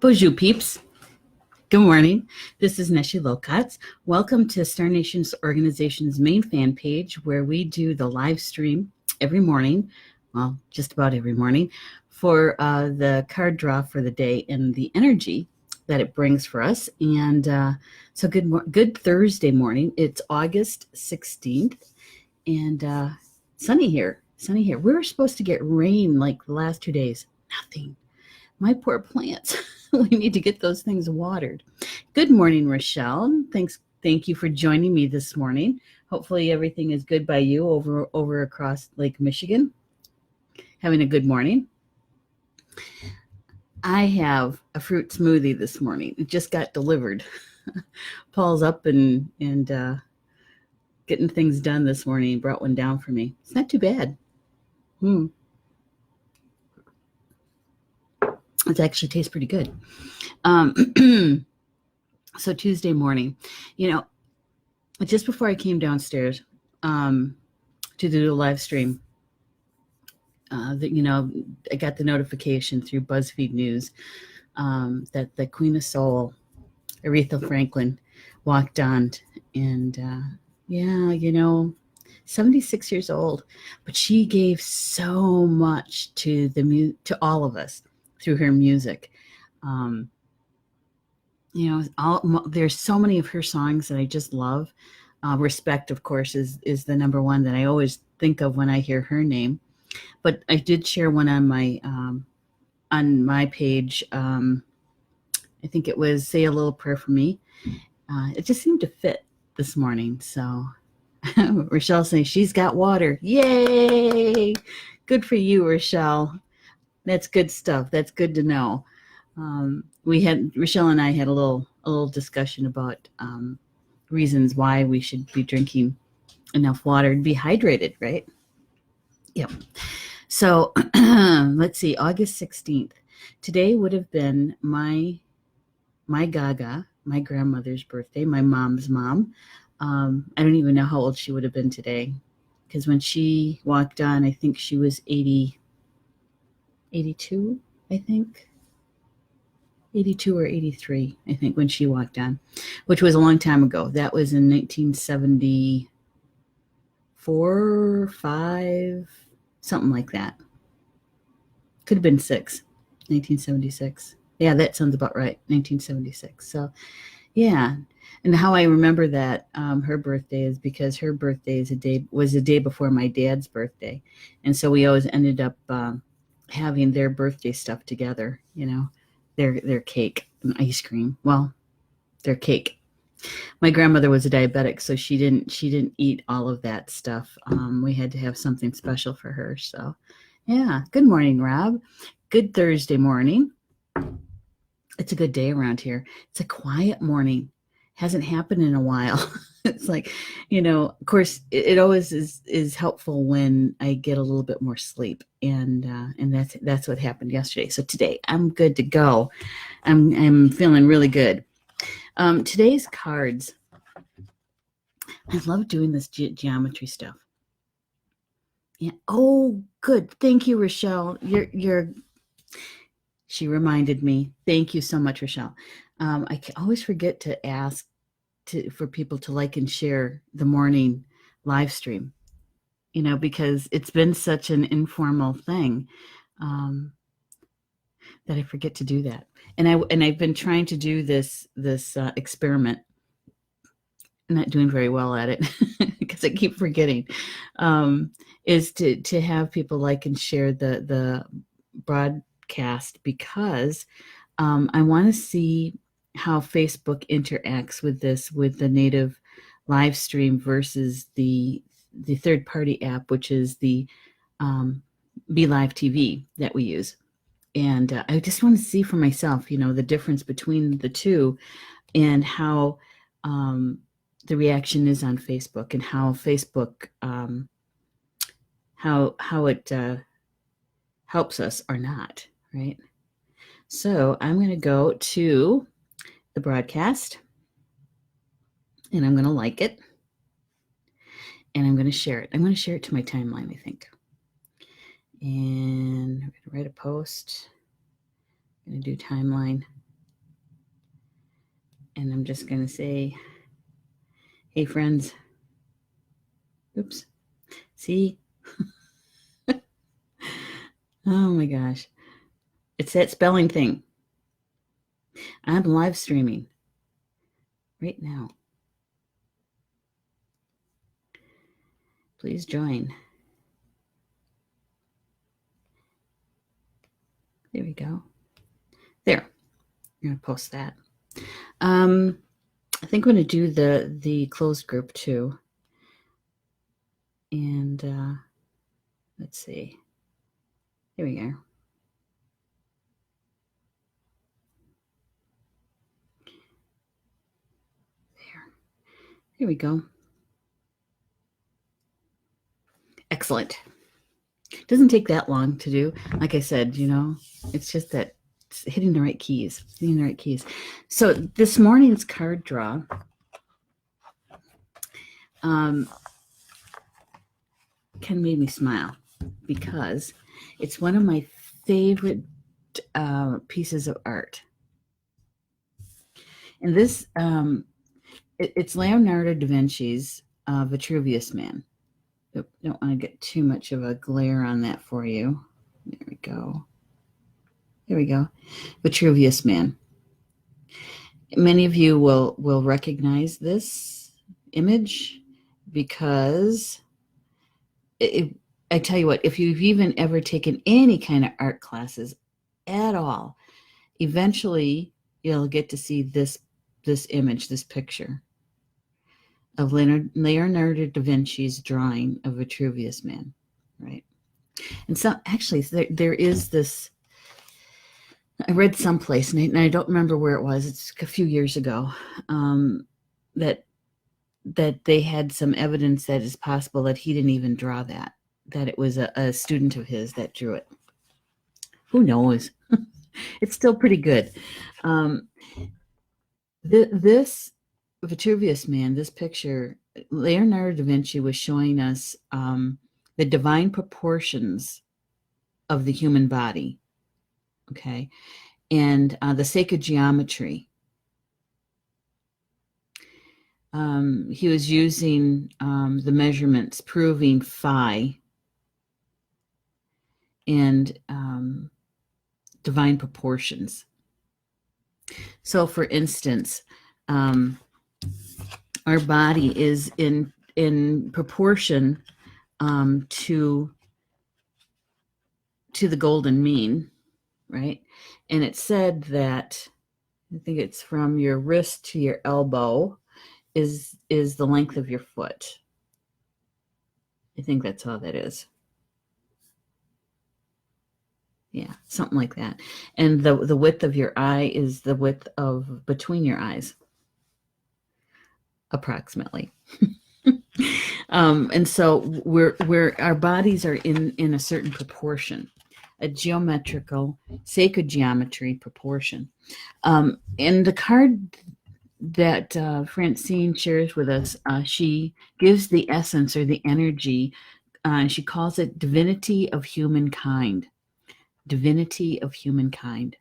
Bonjour, peeps. Good morning. This is Neshi Locatz. Welcome to Star Nations Organization's main fan page, where we do the live stream every morning, well, just about every morning, for the card draw for the day and the energy that it brings for us. And so good Thursday morning. It's August 16th, and sunny here. Sunny here. We were supposed to get rain like the last 2 days. Nothing. My poor plants. We need to get those things watered. Good morning, Rochelle. Thank you for joining me this morning. Hopefully everything is good by you over across Lake Michigan. Having a good morning. I have a fruit smoothie this morning. It just got delivered. Paul's up and getting things done this morning. He brought one down for me. It's not too bad. It actually tastes pretty good. So Tuesday morning, just before I came downstairs to do the live stream, I got the notification through BuzzFeed News that the Queen of Soul, Aretha Franklin, walked on, and 76 years old, but she gave so much to all of us through her music. There's so many of her songs that I just love. Respect, of course, is the number one that I always think of when I hear her name. But I did share one on my page. I think it was "Say a Little Prayer for Me." It just seemed to fit this morning. So Rochelle saying she's got water. Yay! Good for you, Rochelle. That's good stuff. That's good to know. Rochelle and I had a little discussion about reasons why we should be drinking enough water to be hydrated, right? Yep. So let's see, August 16th. Today would have been my Gaga, my grandmother's birthday, my mom's mom. I don't even know how old she would have been today, because when she walked on, I think she was 82, I think. 82 or 83, I think, when she walked on, which was a long time ago. That was in 1974, 5, something like that. Could have been 6, 1976. Yeah, that sounds about right, 1976. So, yeah. And how I remember that her birthday is because her birthday was a day before my dad's birthday. And so we always ended up having their birthday stuff together, their cake and ice cream. Well, their cake. My grandmother was a diabetic, so she didn't eat all of that stuff. We had to have something special for her. So, yeah. Good morning, Rob. Good Thursday morning. It's a good day around here. It's a quiet morning. Hasn't happened in a while. It's like, of course, it always is helpful when I get a little bit more sleep, and that's what happened yesterday. So today I'm good to go. I'm feeling really good. Today's cards. I love doing this geometry stuff. Yeah. Oh, good. Thank you, Rochelle. She reminded me. Thank you so much, Rochelle. I always forget to ask for people to like and share the morning live stream, because it's been such an informal thing that I forget to do that. And I've been trying to do this experiment. I'm not doing very well at it because I keep forgetting. Is to have people like and share the broadcast, because I want to see how Facebook interacts with the native live stream versus the third party app, which is the Be Live TV that we use. And I just want to see for myself, the difference between the two, and how the reaction is on Facebook, and how Facebook how it helps us or not, right? So I'm going to go to the broadcast, and I'm going to like it, and I'm going to share it. I'm going to share it to my timeline, I think. And I'm going to write a post. I'm going to do timeline. And I'm just going to say, hey, friends. Oops. See? Oh my gosh. It's that spelling thing. I'm live streaming right now. Please join. There we go. There. I'm going to post that. I think I'm going to do the closed group too. And let's see. Here we go. Here we go. Excellent. Doesn't take that long to do. Like I said, it's just that it's hitting the right keys. So this morning's card draw can make me smile because it's one of my favorite pieces of art. And this, it's Leonardo da Vinci's Vitruvious Man. Don't want to get too much of a glare on that for you. There we go. Vitruvious Man. Many of you will recognize this image because I tell you what, if you've even ever taken any kind of art classes at all, eventually you'll get to see this image, this picture of Leonardo da Vinci's drawing of Vitruvious Man, right? And so actually there is this, I read someplace, and I don't remember where it was, it's a few years ago, that they had some evidence that it's possible that he didn't even draw that it was a student of his that drew it. Who knows? It's still pretty good. This Vitruvious Man, this picture, Leonardo da Vinci was showing us the divine proportions of the human body, okay, and the sacred geometry. He was using the measurements proving phi and divine proportions. So, for instance, our body is in proportion to the golden mean, right? And it said that, I think it's from your wrist to your elbow is the length of your foot. I think that's all that is. Yeah, something like that. And the width of your eye is the width of between your eyes, approximately. And so our bodies are in a certain proportion, a geometrical, sacred geometry proportion. And the card that Francine shares with us, she gives the essence or the energy. She calls it Divinity of Humankind. Divinity of Humankind.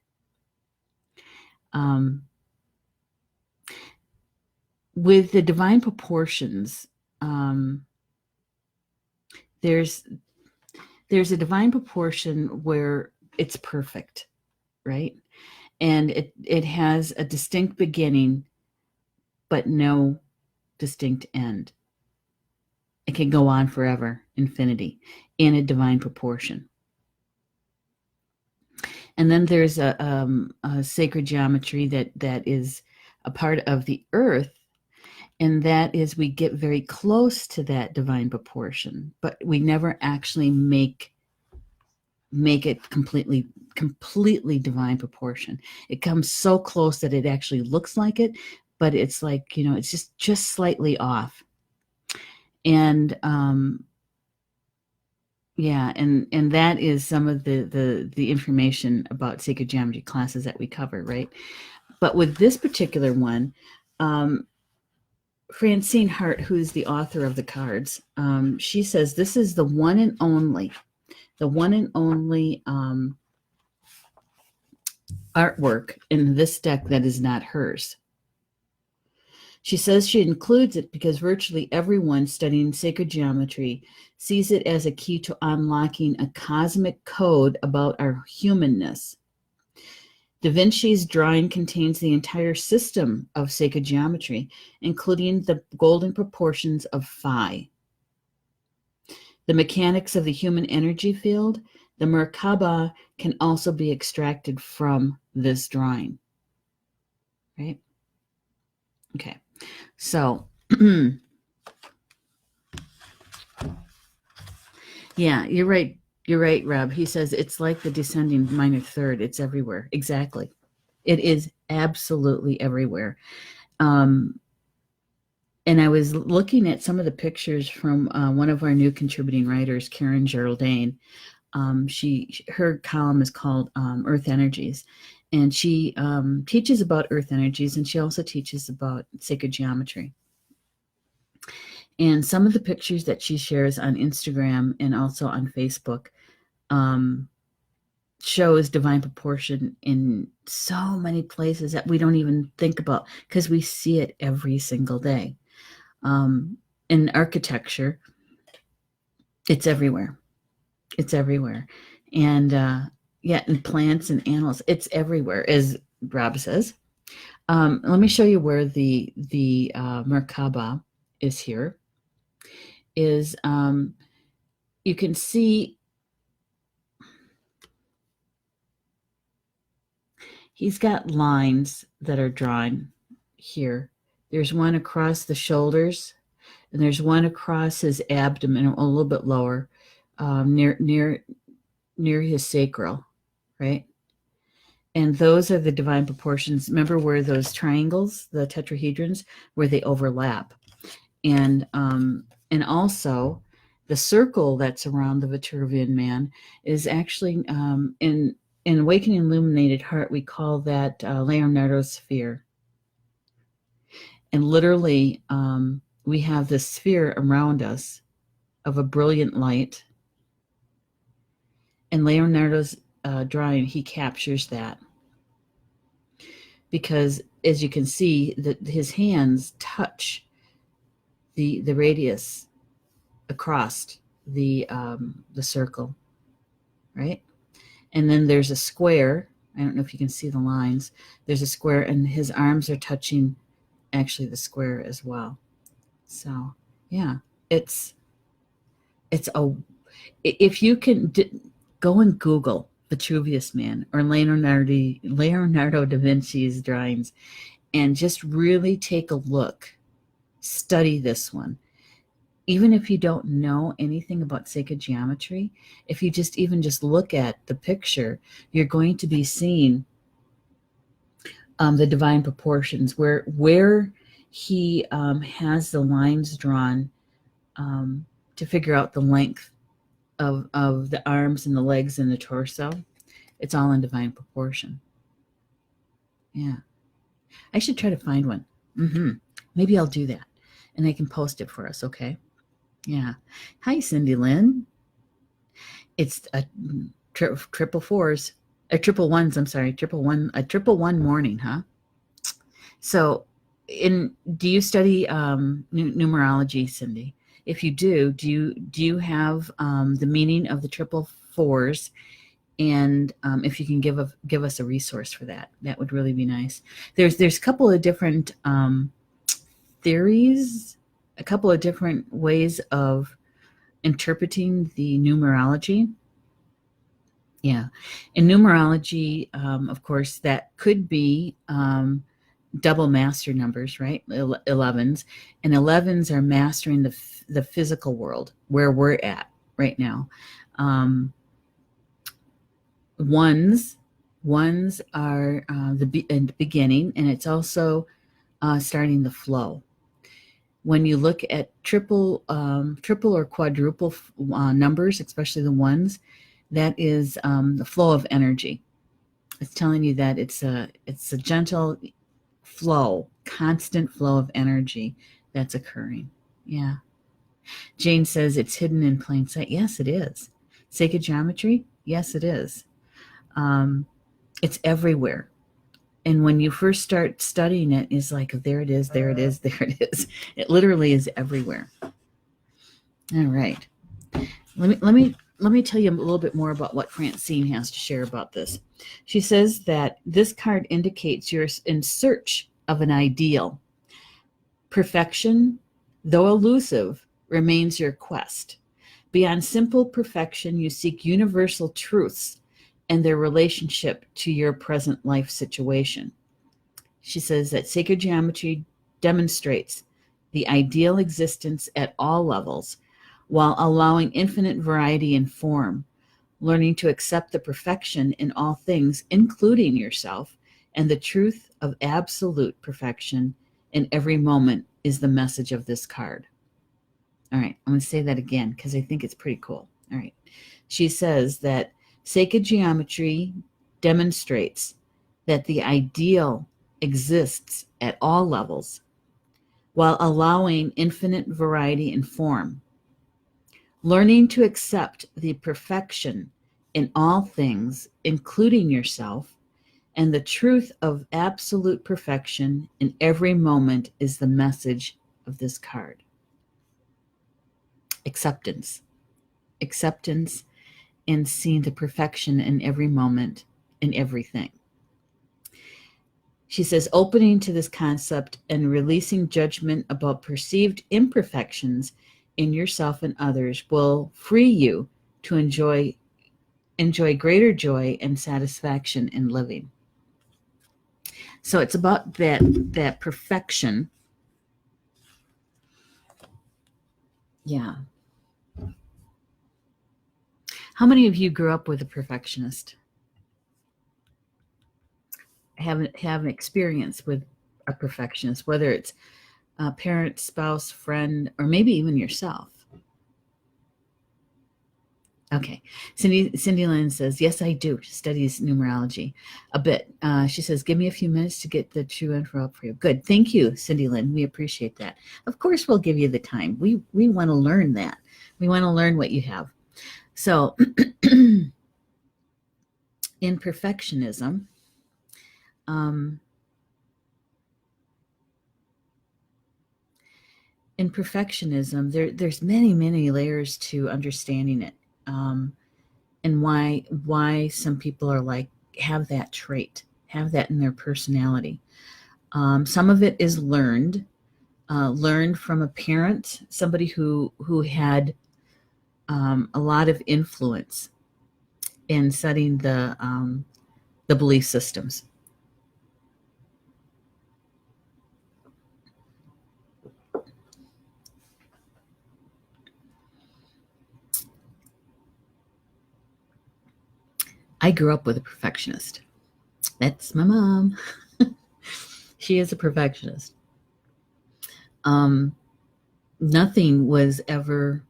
With the divine proportions, there's a divine proportion where it's perfect, right? And it has a distinct beginning, but no distinct end. It can go on forever, infinity, in a divine proportion. And then there's a sacred geometry that is a part of the earth, and that is we get very close to that divine proportion, but we never actually make it completely divine proportion. It comes so close that it actually looks like it, but it's like, it's just slightly off. And yeah, and that is some of the information about sacred geometry classes that we cover, right? But with this particular one, Francine Hart, who's the author of the cards, she says this is the one and only artwork in this deck that is not hers. She says she includes it because virtually everyone studying sacred geometry sees it as a key to unlocking a cosmic code about our humanness. Da Vinci's drawing contains the entire system of sacred geometry, including the golden proportions of phi. The mechanics of the human energy field, the Merkaba, can also be extracted from this drawing. Right? Okay. So, yeah, you're right. You're right, Rob. He says it's like the descending minor third. It's everywhere. Exactly. It is absolutely everywhere. And I was looking at some of the pictures from one of our new contributing writers, Karen Geraldine. Her column is called Earth Energies, and she teaches about Earth energies, and she also teaches about sacred geometry. And some of the pictures that she shares on Instagram and also on Facebook shows divine proportion in so many places that we don't even think about because we see it every single day. In architecture, it's everywhere. It's everywhere. And in plants and animals, it's everywhere, as Rob says. Let me show you where the Merkaba is here. Is you can see he's got lines that are drawn here. There's one across the shoulders, and there's one across his abdomen, a little bit lower, near his sacral, right? And those are the divine proportions. Remember where those triangles, the tetrahedrons, where they overlap, and also the circle that's around the Vitruvian man is actually in Awakening Illuminated Heart, we call that Leonardo's sphere. And literally, we have this sphere around us of a brilliant light. And Leonardo's drawing, he captures that. Because, as you can see, that his hands touch the radius across the circle, right? And then there's a square. I don't know if you can see the lines. There's a square, and his arms are touching actually the square as well. So yeah, it's a, if you can go and Google Vitruvious Man or Leonardo da Vinci's drawings and just really take a look, study this one. Even if you don't know anything about sacred geometry, if you just look at the picture, you're going to be seeing the divine proportions where he has the lines drawn to figure out the length of the arms and the legs and the torso. It's all in divine proportion. Yeah. I should try to find one. Maybe I'll do that, and I can post it for us, okay? Yeah. Hi, Cindy Lynn. It's a triple fours, triple ones. I'm sorry, a triple one morning, huh? So, do you study numerology, Cindy? If you do you have the meaning of the triple fours? And if you can give us a resource for that, that would really be nice. There's a couple of different theories, a couple of different ways of interpreting the numerology. Yeah. In numerology, of course, that could be double master numbers, right? 11s. And 11s are mastering the physical world where we're at right now. Ones are the beginning, and it's also starting the flow. When you look at triple or quadruple numbers, especially the ones, that is the flow of energy. It's telling you that it's a gentle flow, constant flow of energy that's occurring. Yeah. Jane says it's hidden in plain sight. Yes, it is. Sacred geometry? Yes, it is. It's everywhere. And when you first start studying it, it's like, there it is, there it is, there it is. It literally is everywhere. All right. Let me tell you a little bit more about what Francine has to share about this. She says that this card indicates you're in search of an ideal. Perfection, though elusive, remains your quest. Beyond simple perfection, you seek universal truths and their relationship to your present life situation. She says that sacred geometry demonstrates the ideal existence at all levels while allowing infinite variety in form, learning to accept the perfection in all things, including yourself, and the truth of absolute perfection in every moment is the message of this card. All right, I'm going to say that again because I think it's pretty cool. All right. She says that sacred geometry demonstrates that the ideal exists at all levels while allowing infinite variety in form, learning to accept the perfection in all things, including yourself, and the truth of absolute perfection in every moment is the message of this card. Acceptance. Acceptance and seeing the perfection in every moment, in everything. She says, opening to this concept and releasing judgment about perceived imperfections in yourself and others will free you to enjoy greater joy and satisfaction in living. So it's about that perfection. Yeah. How many of you grew up with a perfectionist? Have an experience with a perfectionist, whether it's a parent, spouse, friend, or maybe even yourself? Okay. Cindy Lynn says, yes, I do. She studies numerology a bit. She says, give me a few minutes to get the true info up for you. Good. Thank you, Cindy Lynn. We appreciate that. Of course, we'll give you the time. We want to learn that. We want to learn what you have. So in perfectionism, there's many layers to understanding it. And why some people are like, have that trait, have that in their personality. Some of it is learned from a parent, somebody who had a lot of influence in setting the belief systems. I grew up with a perfectionist. That's my mom. She is a perfectionist. Nothing was ever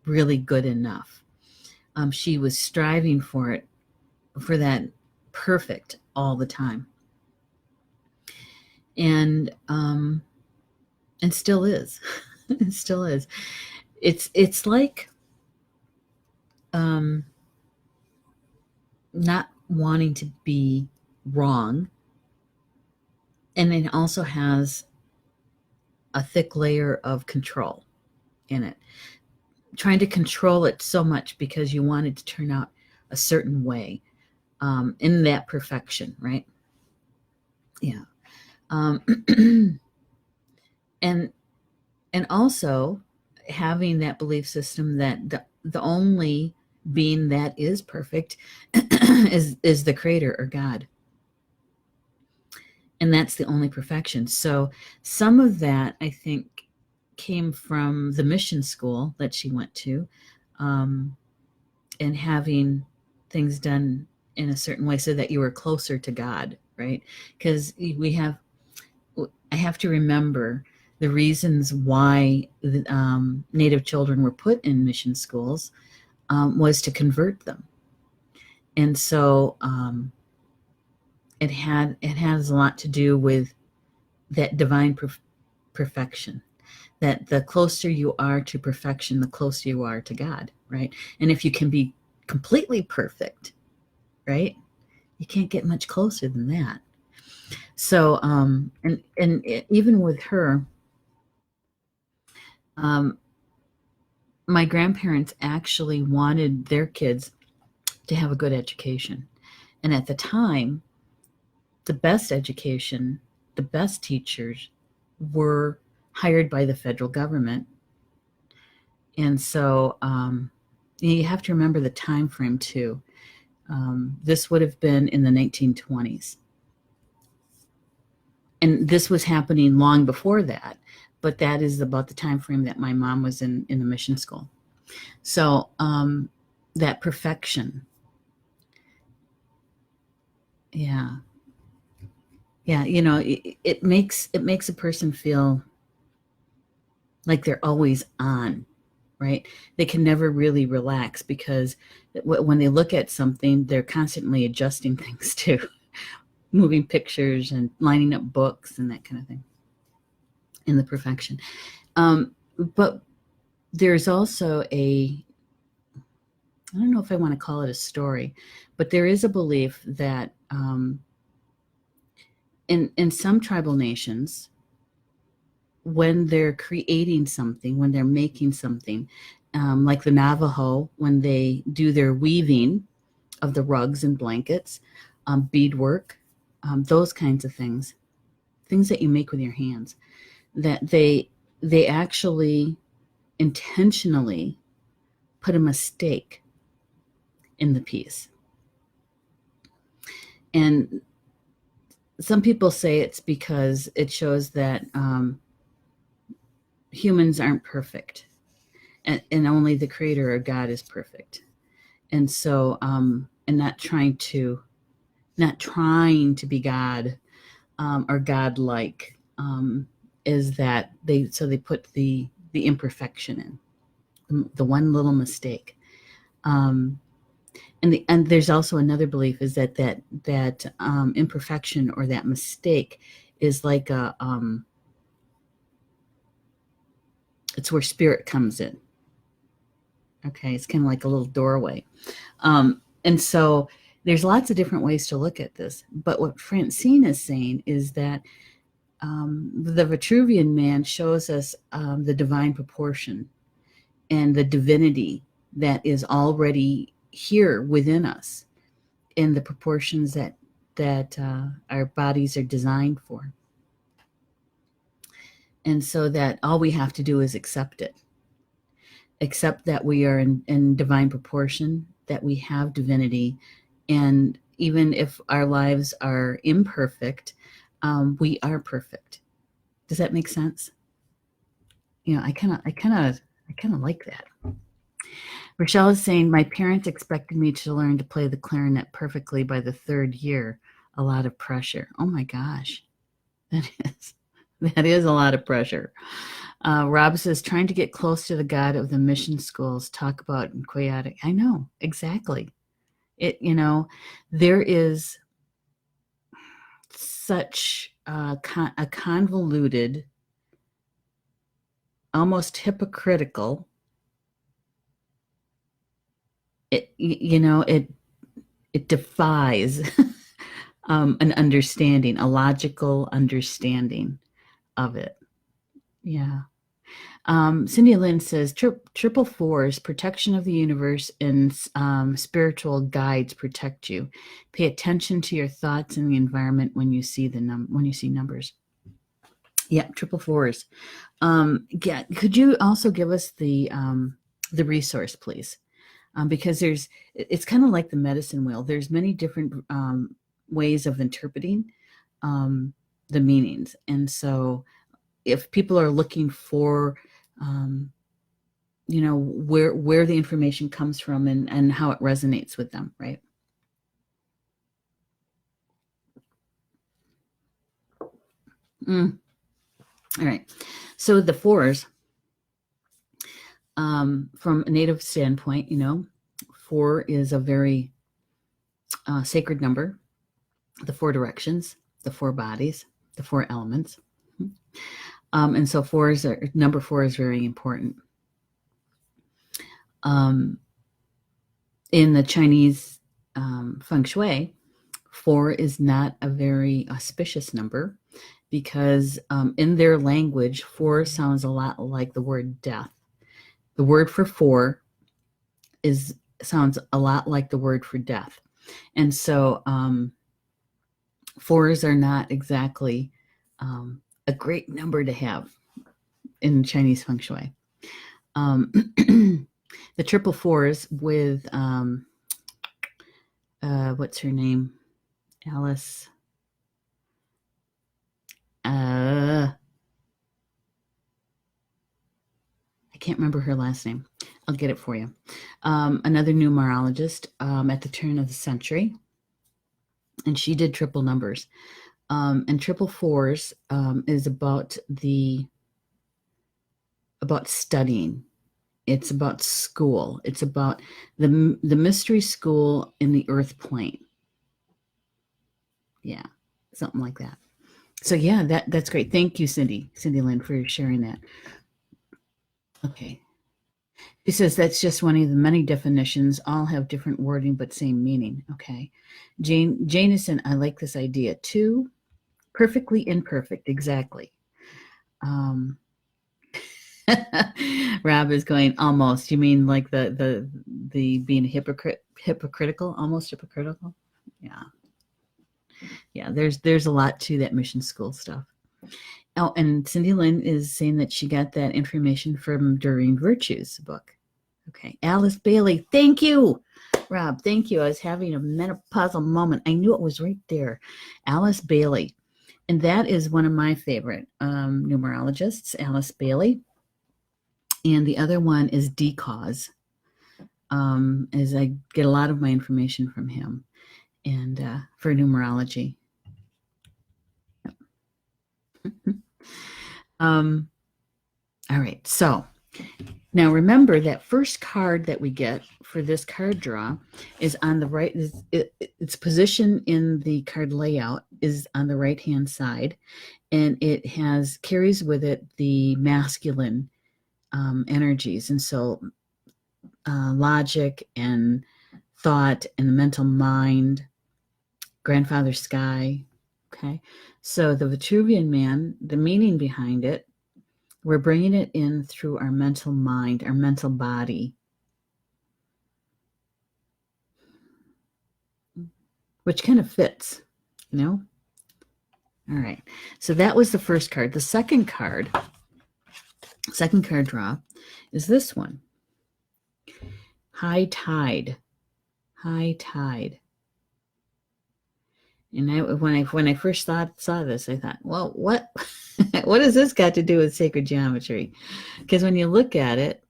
really good enough. She was striving for that perfect all the time. And still is. It still is. It's like not wanting to be wrong, and it also has a thick layer of control in it, trying to control it so much because you want it to turn out a certain way, in that perfection, right? Yeah. And also having that belief system that the only being that is perfect is the creator or God. And that's the only perfection. So some of that, I think, came from the mission school that she went to, and having things done in a certain way so that you were closer to God, right? Because I have to remember the reasons why Native children were put in mission schools was to convert them. And so it has a lot to do with that divine perfection, that the closer you are to perfection, the closer you are to God, right? And if you can be completely perfect, right, You can't get much closer than that. So, and even with her, um, my grandparents actually wanted their kids to have a good education. And at the time, the best education, the best teachers were hired by the federal government. And so you have to remember the time frame too. This would have been in the 1920s. And this was happening long before that, but that is about the time frame that my mom was in the mission school. So that perfection, yeah, yeah, it makes a person feel like they're always on, right? They can never really relax because when they look at something, they're constantly adjusting things too, moving pictures and lining up books and that kind of thing, in the perfection. But there's also I don't know if I want to call it a story, but there is a belief that in some tribal nations, when they're creating something, when they're making something, like the Navajo, when they do their weaving of the rugs and blankets, beadwork, those kinds of things that you make with your hands, that they actually intentionally put a mistake in the piece. And some people say it's because it shows that humans aren't perfect, and only the creator or God is perfect. And so, and not trying to be God or God-like, is that they put the imperfection in, the one little mistake. And there's also another belief is that imperfection or that mistake is like it's where spirit comes in. Okay, it's kind of like a little doorway. And so there's lots of different ways to look at this. But what Francine is saying is that the Vitruvian man shows us the divine proportion and the divinity that is already here within us in the proportions that our bodies are designed for. And so that all we have to do is accept it. Accept that we are in divine proportion, that we have divinity, and even if our lives are imperfect, we are perfect. Does that make sense? I kind of like that. Rochelle is saying, my parents expected me to learn to play the clarinet perfectly by the 3rd year. A lot of pressure. Oh my gosh. That is a lot of pressure. Rob says, trying to get close to the God of the mission schools, talk about chaotic. I know, exactly. There is such a convoluted, almost hypocritical, it defies an understanding, a logical understanding of it. Yeah. Cindy Lynn says, triple fours, protection of the universe and spiritual guides protect you. Pay attention to your thoughts and the environment when you see numbers. Yeah, triple fours. Yeah, could you also give us the resource, please? Because it's kind of like the medicine wheel. There's many different ways of interpreting the meanings, and so if people are looking for where the information comes from and how it resonates with them, right? All right. So the fours, from a native standpoint, 4 is a very sacred number. The 4 directions, the 4 bodies, the 4 elements. And so number 4 is very important. In the Chinese feng shui, 4 is not a very auspicious number because in their language, 4 sounds a lot like the word death. The word for 4 sounds a lot like the word for death. And so 4s are not exactly a great number to have in Chinese feng shui. The triple 4s with what's her name? Alice. I can't remember her last name. I'll get it for you. Another numerologist at the turn of the century, and she did triple numbers. And triple 4s is about studying. It's about school. It's about the mystery school in the earth plane. Yeah, something like that. So yeah, that's great. Thank you, Cindy Lynn, for sharing that. Okay. She says that's just one of the many definitions. All have different wording, but same meaning. Okay. Jameson, I like this idea too. Perfectly imperfect. Exactly. Rob is going almost. You mean like the being hypocritical, almost hypocritical? Yeah. Yeah. There's a lot to that mission school stuff. Oh, and Cindy Lynn is saying that she got that information from During Virtues book. Okay. Alice Bailey. Thank you, Rob. Thank you. I was having a menopausal moment. I knew it was right there. Alice Bailey. And that is one of my favorite numerologists, Alice Bailey. And the other one is D-Cause, as I get a lot of my information from him and for numerology. All right, so now remember that first card that we get for this card draw is on the right. Its position in the card layout is on the right-hand side, and it carries with it the masculine energies, and so logic and thought and the mental mind, grandfather sky. Okay, so the Vitruvian man, the meaning behind it, we're bringing it in through our mental mind, our mental body, which kind of fits, you know? All right, so that was the first card. The second card draw is this one. High tide. High tide. And when I first saw this, I thought, well, what what has this got to do with sacred geometry? Because when you look at it,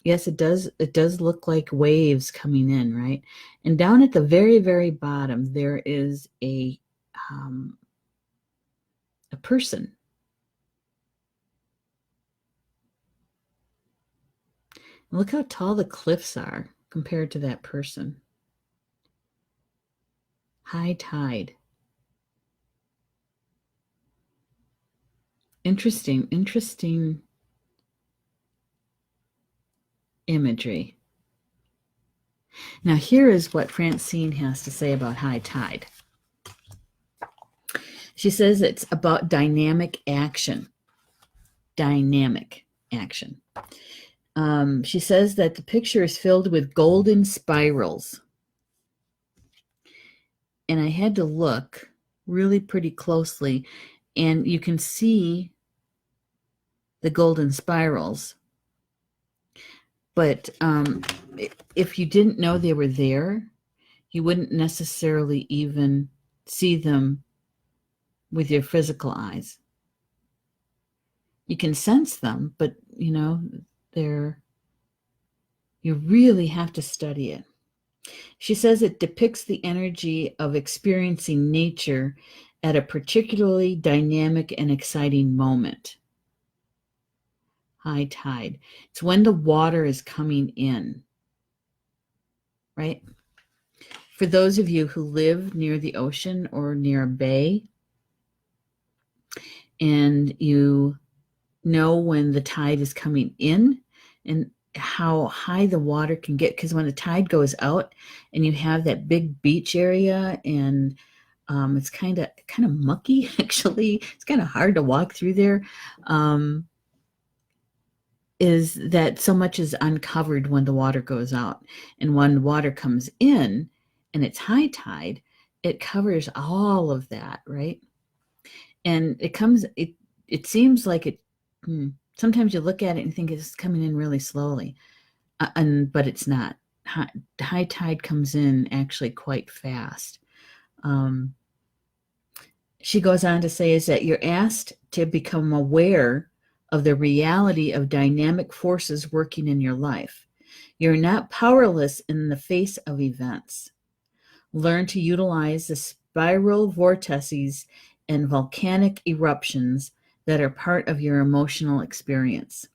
yes, it does look like waves coming in, right? And down at the very, very bottom, there is a person. Look how tall the cliffs are compared to that person. High tide. Interesting imagery. Now here is what Francine has to say about high tide. She says it's about dynamic action. Dynamic action. She says that the picture is filled with golden spirals. And I had to look really pretty closely, and you can see the golden spirals. But if you didn't know they were there, you wouldn't necessarily even see them with your physical eyes. You can sense them, but you really have to study it. She says it depicts the energy of experiencing nature at a particularly dynamic and exciting moment. High tide. It's when the water is coming in, right? For those of you who live near the ocean or near a bay, and you know when the tide is coming in, and how high the water can get, because when the tide goes out and you have that big beach area, and it's kind of mucky. Actually, it's kind of hard to walk through there. Um, is that so much is uncovered when the water goes out, and when water comes in and it's high tide, it covers all of that, right? And it seems like it. Sometimes you look at it and think it's coming in really slowly, but it's not. High tide comes in actually quite fast. Um, she goes on to say is that you're asked to become aware of the reality of dynamic forces working in your life. You're not powerless in the face of events. Learn to utilize the spiral vortices and volcanic eruptions that are part of your emotional experience.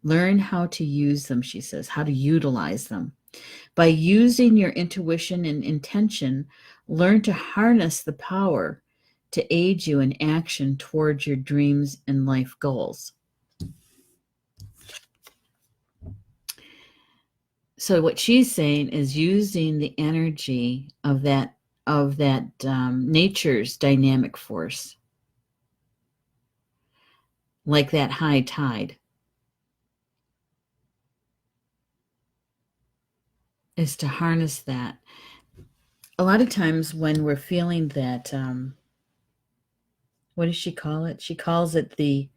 Learn how to use them, she says, how to utilize them. By using your intuition and intention, learn to harness the power to aid you in action towards your dreams and life goals. So what she's saying is using the energy of that nature's dynamic force, like that high tide, is to harness that. A lot of times when we're feeling that, what does she call it? She calls it the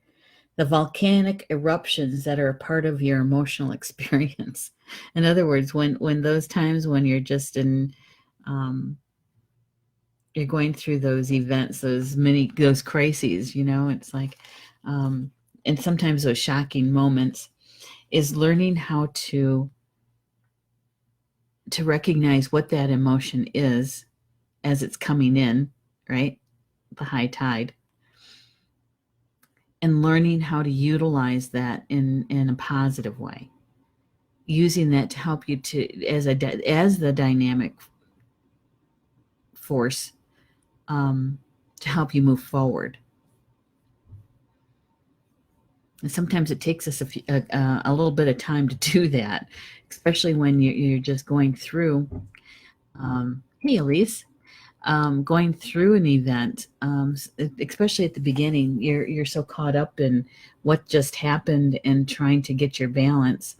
volcanic eruptions that are a part of your emotional experience. In other words, when those times when you're just in, um, you're going through those events, those crises, it's like, um, and sometimes those shocking moments, is learning how to recognize what that emotion is as it's coming in, right? The high tide, and learning how to utilize that in a positive way, using that to help you to as the dynamic force, um, to help you move forward. And sometimes it takes us a little bit of time to do that, especially when you're just going through. Hey, Elise. Going through an event, especially at the beginning, you're so caught up in what just happened and trying to get your balance.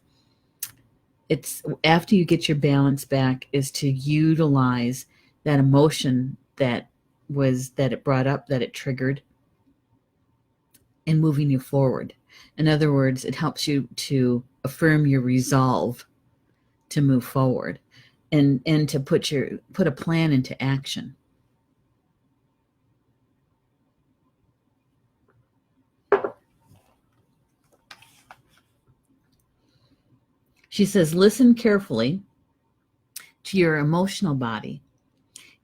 It's after you get your balance back is to utilize that emotion that it brought up, that it triggered, and moving you forward. In other words, it helps you to affirm your resolve to move forward, and to put a plan into action. She says, listen carefully to your emotional body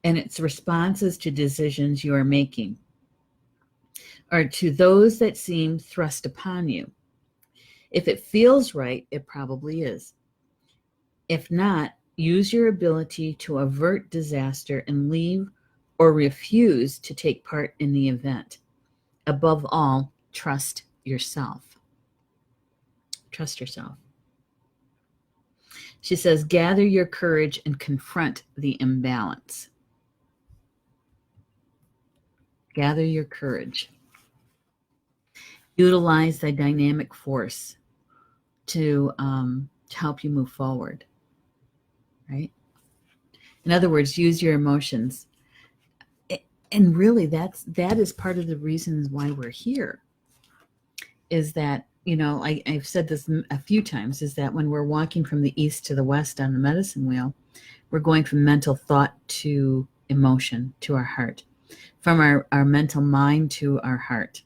and its responses to decisions you are making, or to those that seem thrust upon you. If it feels right, it probably is. If not, use your ability to avert disaster and leave or refuse to take part in the event. Above all, trust yourself. Trust yourself. She says, gather your courage and confront the imbalance. Gather your courage. Utilize the dynamic force to help you move forward, right? In other words, use your emotions. And really, that is part of the reasons why we're here, is that, I've said this a few times, is that when we're walking from the east to the west on the medicine wheel, we're going from mental thought to emotion to our heart, from our mental mind to our heart,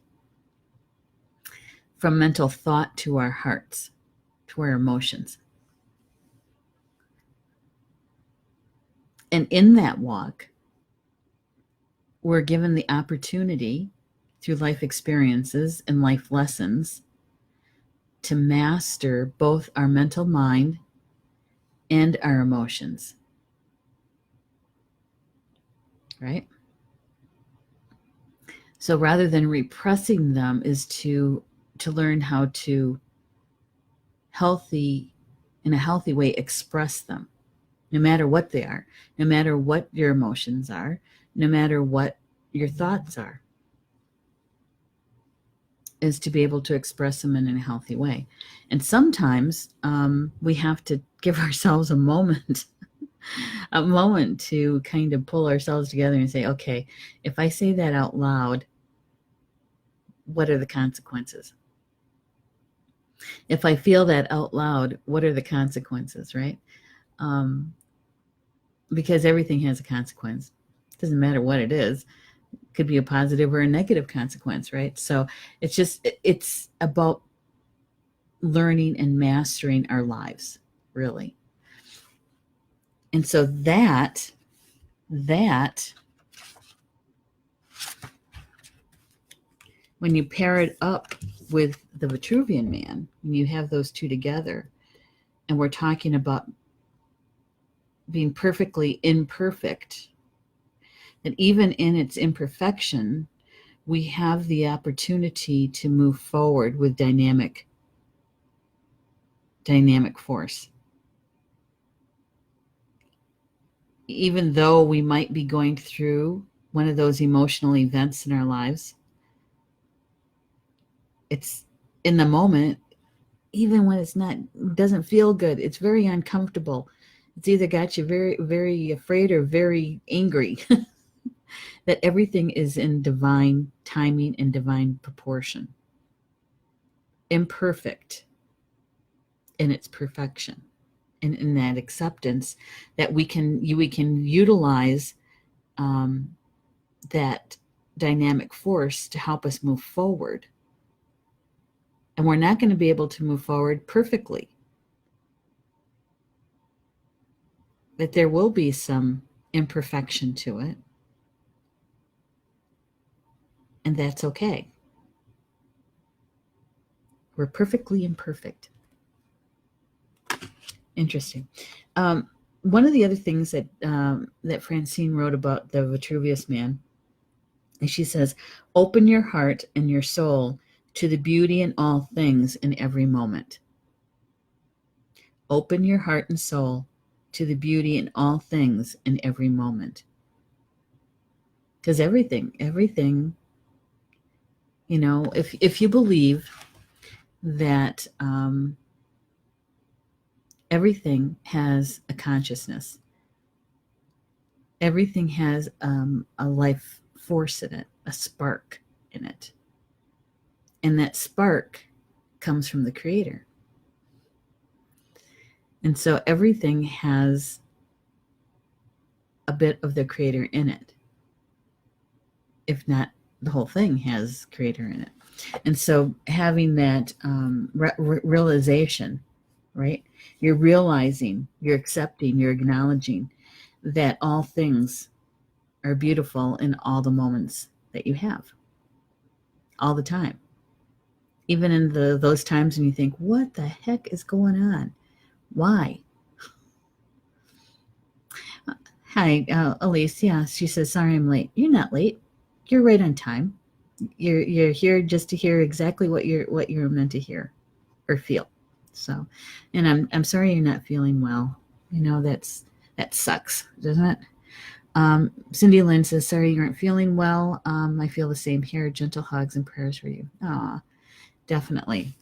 from mental thought to our hearts, to our emotions. And in that walk, we're given the opportunity through life experiences and life lessons to master both our mental mind and our emotions, right? So rather than repressing them, is to learn how to healthy, in a healthy way, express them, no matter what they are, no matter what your emotions are, no matter what your thoughts are, is to be able to express them in a healthy way. And sometimes we have to give ourselves a moment, a moment to kind of pull ourselves together and say, okay, if I say that out loud, what are the consequences? If I feel that out loud, what are the consequences, right? Because everything has a consequence. It doesn't matter what it is. It could be a positive or a negative consequence, right? So it's about learning and mastering our lives, really. And so that when you pair it up with the Vitruvian Man, when you have those two together, and we're talking about being perfectly imperfect, that even in its imperfection, we have the opportunity to move forward with dynamic force. Even though we might be going through one of those emotional events in our lives, it's in the moment, even when it's not, doesn't feel good, it's very uncomfortable. It's either got you very, very afraid or very angry. That everything is in divine timing and divine proportion. Imperfect in its perfection. And in that acceptance that we can utilize that dynamic force to help us move forward. And we're not going to be able to move forward perfectly. That there will be some imperfection to it. And that's okay. We're perfectly imperfect. Interesting. One of the other things that that Francine wrote about the Vitruvious Man, and she says, open your heart and your soul to the beauty in all things in every moment. Open your heart and soul to the beauty in all things in every moment. Because everything, you know, if you believe that everything has a consciousness, everything has a life force in it, a spark in it. And that spark comes from the Creator. And so everything has a bit of the Creator in it. If not, the whole thing has Creator in it. And so having that realization, right? You're realizing, you're accepting, you're acknowledging that all things are beautiful in all the moments that you have, all the time. Even in those times when you think, what the heck is going on? Why? Hi, Elise. Yeah, she says, sorry I'm late. You're not late. You're right on time. You're here just to hear exactly what you're meant to hear or feel. So, and I'm sorry you're not feeling well. You know, that sucks, doesn't it? Cindy Lynn says, sorry you aren't feeling well. I feel the same here. Gentle hugs and prayers for you. Aw, definitely.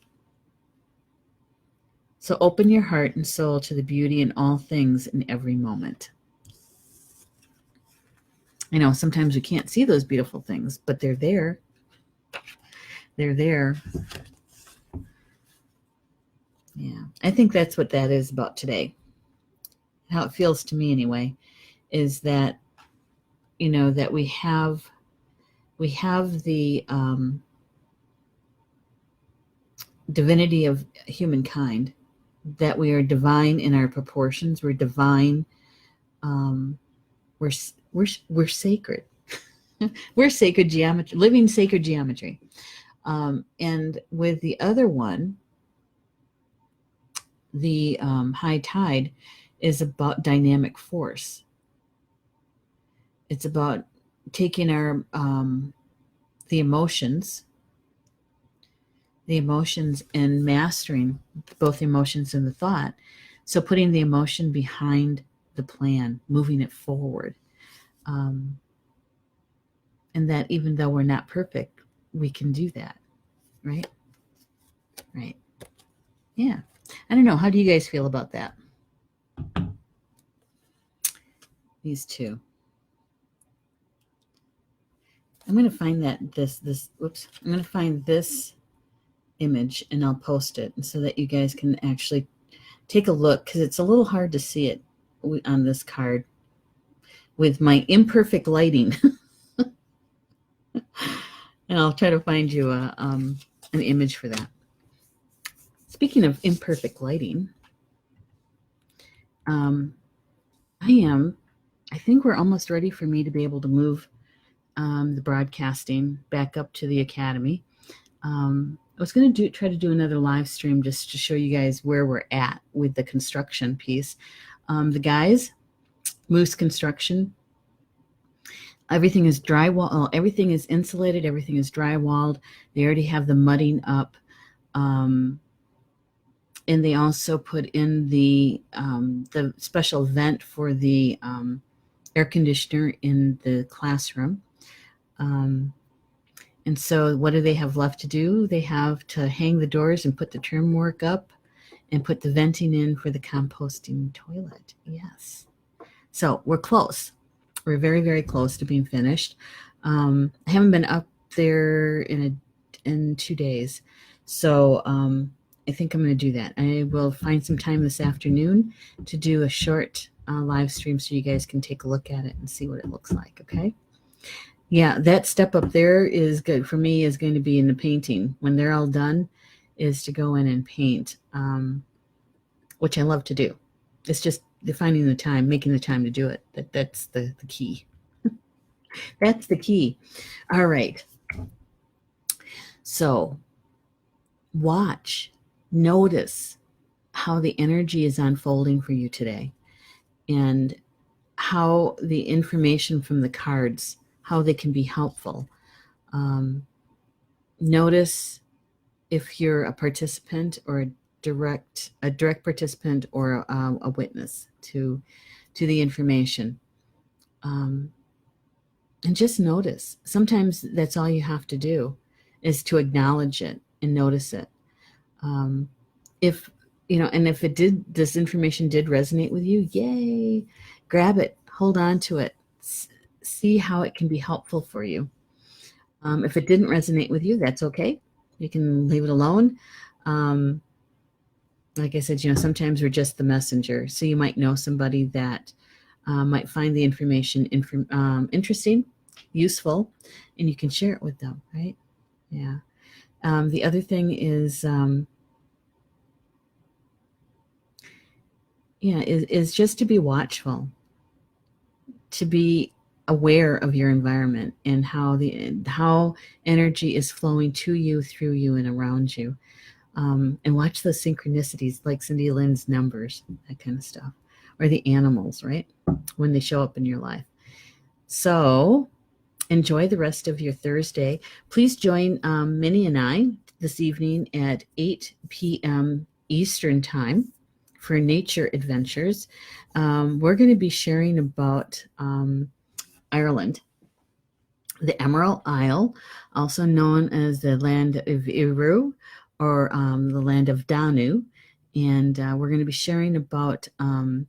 So open your heart and soul to the beauty in all things in every moment. I know sometimes we can't see those beautiful things, but they're there. They're there. Yeah, I think that's what that is about today. How it feels to me anyway, is that, you know, that we have the divinity of humankind, that we are divine in our proportions. We're divine. We're sacred. We're sacred geometry, living sacred geometry. And with the other one, the high tide is about dynamic force. It's about taking our the emotions the emotions and mastering both the emotions and the thought. So putting the emotion behind the plan, moving it forward. And that even though we're not perfect, we can do that, right? Right. Yeah. I don't know. How do you guys feel about that? These two. I'm going to find I'm going to find this image and I'll post it so that you guys can actually take a look, because it's a little hard to see it on this card with my imperfect lighting. And I'll try to find you an image for that. Speaking of imperfect lighting, I think we're almost ready for me to be able to move the broadcasting back up to the Academy. I was going to try to do another live stream just to show you guys where we're at with the construction piece. The guys, Moose Construction, everything is drywall. Everything is insulated. Everything is drywalled. They already have the mudding up. And they also put in the special vent for the air conditioner in the classroom. And so what do they have left to do? They have to hang the doors and put the trim work up and put the venting in for the composting toilet. Yes. So we're close. We're very, very close to being finished. I haven't been up there in 2 days. So I think I'm going to do that. I will find some time this afternoon to do a short live stream so you guys can take a look at it and see what it looks like, okay? Yeah, that step up there is good for me, is going to be in the painting. When they're all done, is to go in and paint, which I love to do. It's just finding the time, making the time to do it. That's the key. That's the key. All right. So watch, notice how the energy is unfolding for you today, and how the information from the cards, how they can be helpful. Notice if you're a participant or a direct participant or a witness to the information. And just notice. Sometimes that's all you have to do, is to acknowledge it and notice it. If and if this information did resonate with you, yay, grab it, hold on to it, see how it can be helpful for you. If it didn't resonate with you, that's okay. You can leave it alone. Like I said, sometimes we're just the messenger. So you might know somebody that might find the information interesting, useful, and you can share it with them, right? Yeah. The other thing is, is just to be watchful, to be aware of your environment and how energy is flowing to you, through you, and around you. And watch those synchronicities, like Cindy Lynn's numbers, that kind of stuff, or the animals, right, when they show up in your life. So enjoy the rest of your Thursday. Please join Minnie and I this evening at 8 p.m. Eastern Time for Nature Adventures. We're going to be sharing about Ireland, the Emerald Isle, also known as the land of Iru, or the land of Danu. And we're going to be sharing about the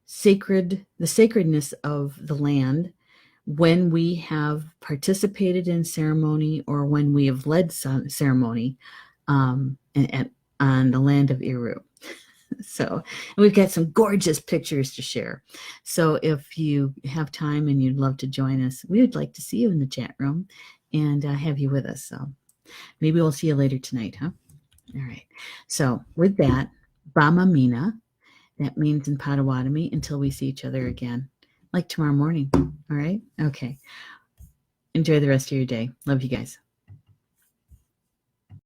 sacredness of the land when we have participated in ceremony, or when we have led ceremony on the land of Iru. So we've got some gorgeous pictures to share. So if you have time and you'd love to join us, we would like to see you in the chat room and have you with us. So maybe we'll see you later tonight, huh? All right. So with that, Bama Mina, that means in Potawatomi, until we see each other again, like tomorrow morning. All right? Okay. Enjoy the rest of your day. Love you guys.